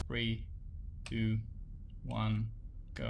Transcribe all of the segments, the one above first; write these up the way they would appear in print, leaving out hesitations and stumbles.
3, 2, 1, go.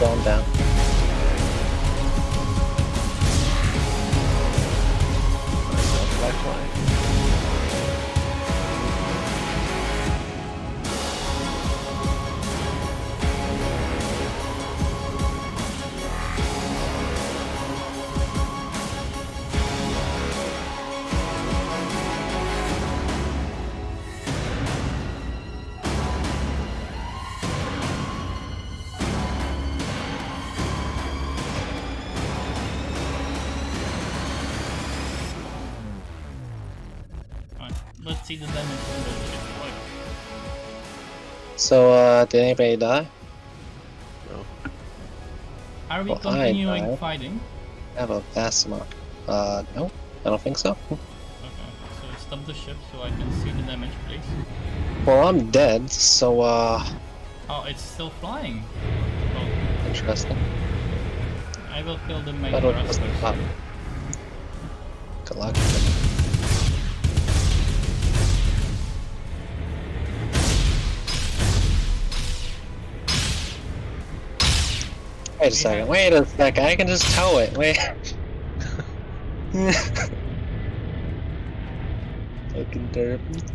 Falling down. Let's see the damage on the ship. So, did anybody die? No. Are we Well, continuing I fighting? have a vast amount. No, I don't think so. Okay, so stop the ship so I can see the damage, please. Well, I'm dead, so, Oh, it's still flying. Oh, interesting. I will kill the main I don't trust the thrusters. pop. Good luck. Wait a second, I can just tow it, wait. Fucking derpy.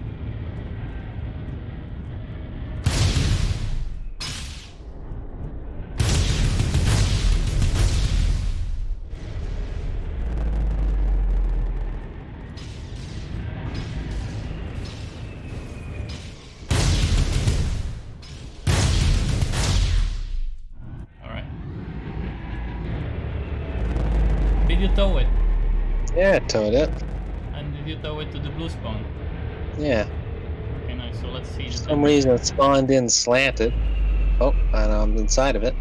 Did you tow it? Yeah, I towed it. And did you tow it to the blue spawn? Yeah. Okay, nice. So let's see. For some reason it spawned in slanted. Oh, and I'm inside of it.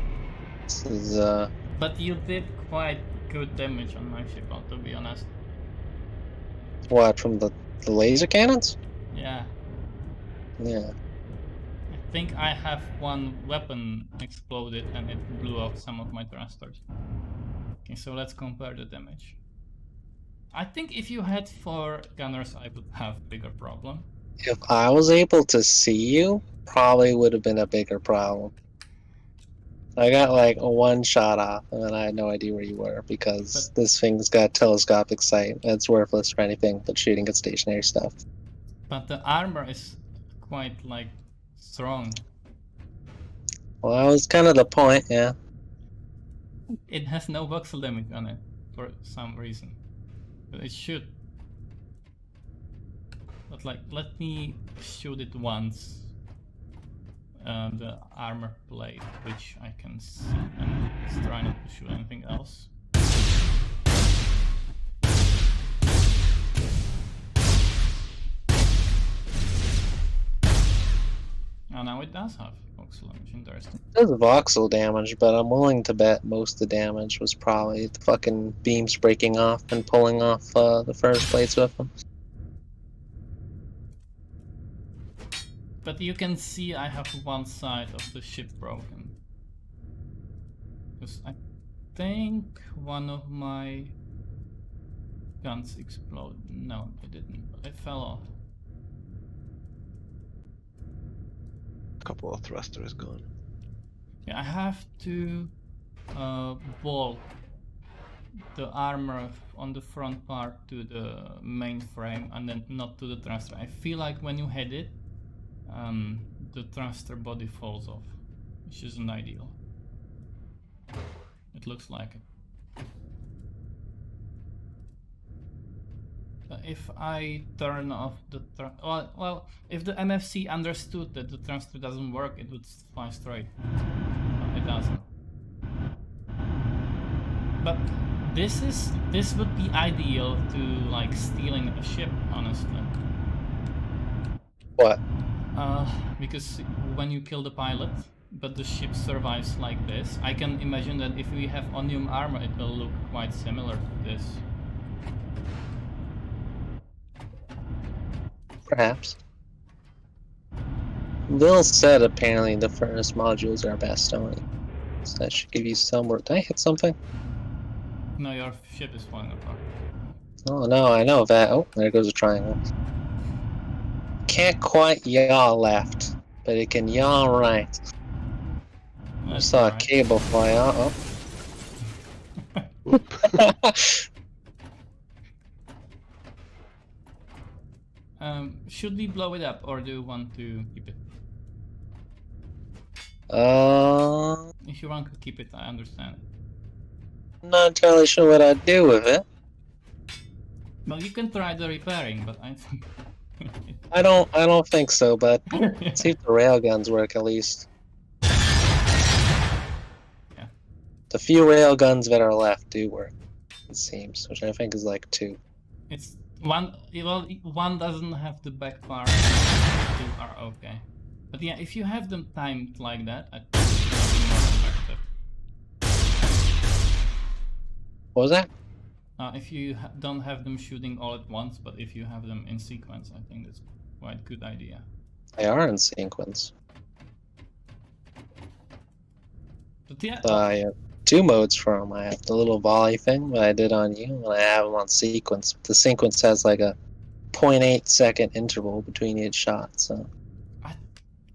This is, But you did quite good damage on my ship, to be honest. what, from the laser cannons? Yeah. Yeah. I think I have one weapon exploded and it blew off some of my thrusters. Okay, so let's compare the damage. I think if you had 4 gunners, I would have bigger problem. If I was able to see you, probably would have been a bigger problem. I got like a 1 shot off, and then I had no idea where you were because this thing's got telescopic sight. It's worthless for anything but shooting at stationary stuff. But the armor is quite like strong. Well, that was kind of the point, yeah. It has no voxel damage on it for some reason, but it should. But like, let me shoot it once. The armor plate, which I can see, and let's try not to shoot anything else. Oh, now it does have voxel damage, interesting. It does voxel damage, but I'm willing to bet most of the damage was probably the fucking beams breaking off and pulling off the first plates with them. But you can see I have one side of the ship broken. Because I think one of my guns exploded. No, it didn't, but it fell off. A couple of thrusters gone. Yeah, I have to bolt the armor on the front part to the main frame and then not to the thruster. I feel like when you hit it, the thruster body falls off, which isn't ideal. It looks like it. But if I turn off the well, if the MFC understood that the thruster doesn't work, it would fly straight. But it doesn't. But this would be ideal to like stealing a ship, honestly. What? Because when you kill the pilot, but the ship survives like this, I can imagine that if we have onium armor, it will look quite similar to this. Perhaps. Will said apparently the furnace modules are best only. So that should give you some work. Did I hit something? No, your ship is falling apart. Oh no, I know that. Oh, there goes a triangle. Can't quite yaw left, but it can yaw right. I That's saw a alright. cable fly out. Oh. Should we blow it up or do you want to keep it? If you want to keep it, I understand. Not entirely sure what I'd do with it. Well, you can try the repairing, but I think I don't think so, but let's see if the railguns work at least. Yeah. The few railguns that are left do work, it seems, which I think is like 2. It's one. Well, one doesn't have the back part. 2 are okay. But yeah, if you have them timed like that, I think it will be more effective. What was that? If you don't have them shooting all at once, but if you have them in sequence, I think that's quite a good idea. They are in sequence. But yeah, I have 2 modes for them. I have the little volley thing that I did on you, and I have them on sequence. The sequence has like a 0.8 second interval between each shot, so.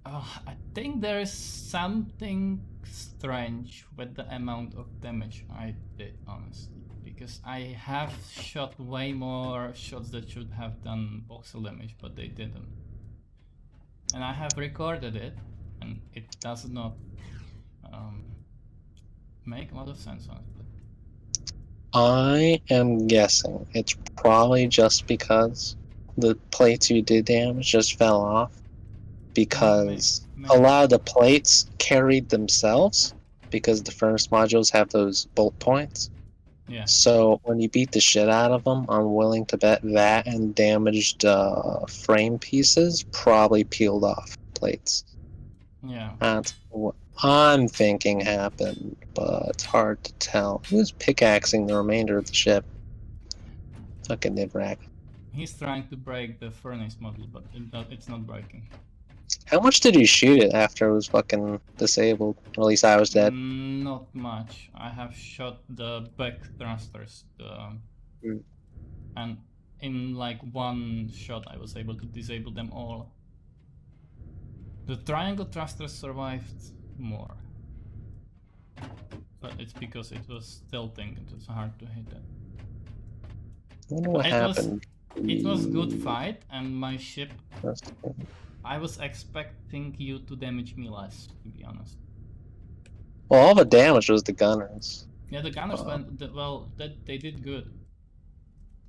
I think there is something strange with the amount of damage I did, honestly. Because I have shot way more shots that should have done voxel damage, but they didn't. And I have recorded it, and it does not make a lot of sense, honestly. I am guessing it's probably just because the plates you did damage just fell off. Because a lot of the plates carried themselves, because the furnace modules have those bolt points. Yeah. So when you beat the shit out of them, I'm willing to bet that and damaged frame pieces probably peeled off plates. Yeah. That's what I'm thinking happened, but it's hard to tell. Who's pickaxing the remainder of the ship? Fucking Nivrak. He's trying to break the furnace model, but it's not breaking. How much did you shoot it after it was fucking disabled? Or at least I was dead. Not much. I have shot the back thrusters, and in like one shot I was able to disable them all. The triangle thrusters survived more, but it's because it was tilting. It was hard to hit it. I wonder what happened. It was good fight, and my ship. I was expecting you to damage me less, to be honest. Well, all the damage was the gunners. Yeah, the gunners went well. That they did good.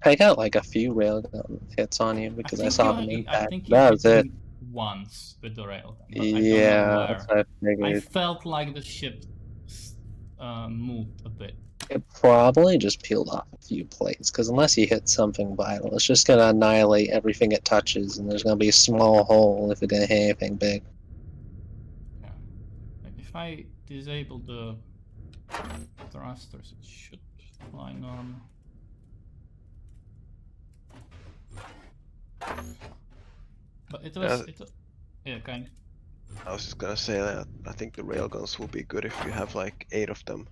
I got like a few railgun hits on you because I saw the main I pack. think you That hit was it. me once with the railgun, but I don't know Yeah, that's where. what I I figured. felt like the ship moved a bit. It probably just peeled off a few plates because unless you hit something vital, it's just gonna annihilate everything it touches, and there's gonna be a small hole if it didn't hit anything big. Yeah. Like, if I disable the thrusters, it should fly normal. But it was yeah, kind. I was just gonna say that I think the railguns will be good if you have like 8 of them,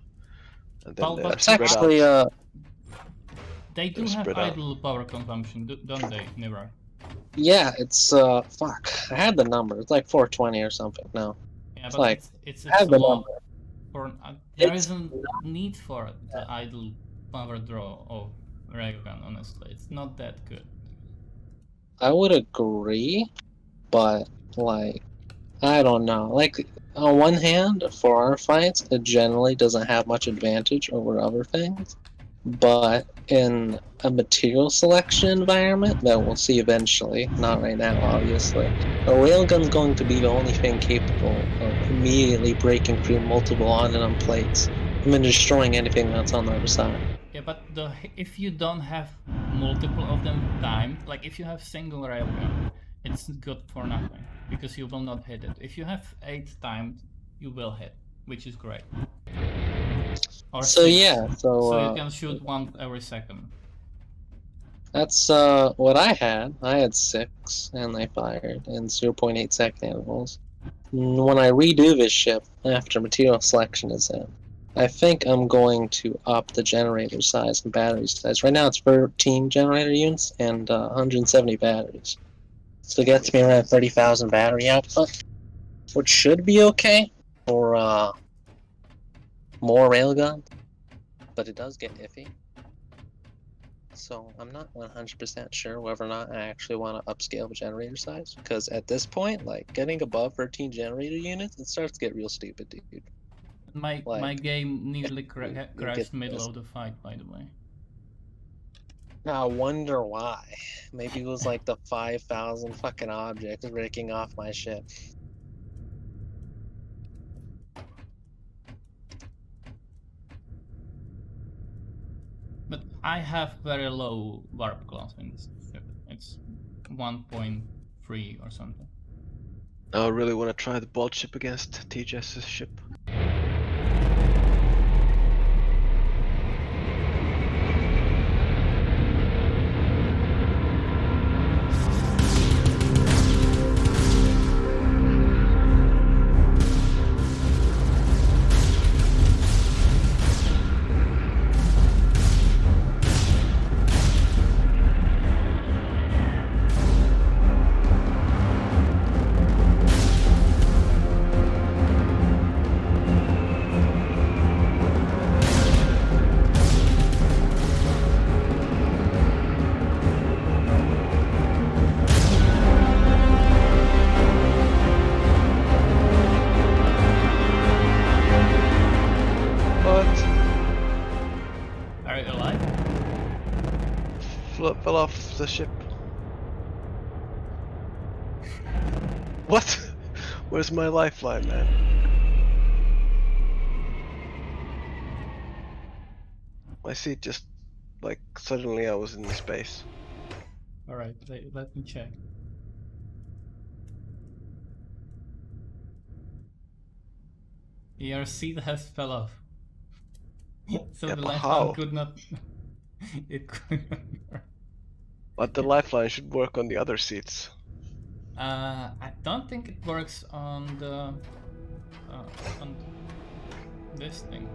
and then Well, they but are It's spread actually out. They do They're have spread out. idle power consumption, don't they? Never. yeah, it's fuck. I had the number. It's like 420 or something. No, Yeah, it's but like it's I have a the lot. number. For there It's isn't need for the idle power draw of railgun. Honestly, it's not that good. I would agree, but like I don't know. Like on one hand, for our fights, it generally doesn't have much advantage over other things. But in a material selection environment that we'll see eventually, not right now, obviously, a railgun's going to be the only thing capable of immediately breaking through multiple on plates and then destroying anything that's on the other side. Yeah, but if you don't have multiple of them timed, like if you have single railgun, it's good for nothing because you will not hit it. If you have 8 timed, you will hit, which is great. Or So 6. yeah, So you can shoot one every second. that's what I had. I had 6, and I fired in 0.8 second intervals. When I redo this ship after material selection is in, I think I'm going to up the generator size and battery size. Right now it's 13 generator units and 170 batteries. So it gets me around 30,000 battery output, which should be okay for more railgun, but it does get iffy. So I'm not 100% sure whether or not I actually want to upscale the generator size, because at this point, like, getting above 13 generator units, it starts to get real stupid, dude. My Like, game nearly you'll crashed get middle this. of the fight, by the way. I wonder why. Maybe it was like the 5,000 fucking objects breaking off my ship. But I have very low warp class in this ship. It's 1.3 or something. I really want to try the bolt ship against TGS's ship. Are you alive? Fell off the ship. What? Where's my lifeline, man? My seat just, like, suddenly I was in space. Alright, let me check. Your seat has fell off. So Yeah, the but lifeline how? could not... it could not work. But the lifeline should work on the other seats. I don't think it works on the... on this thing.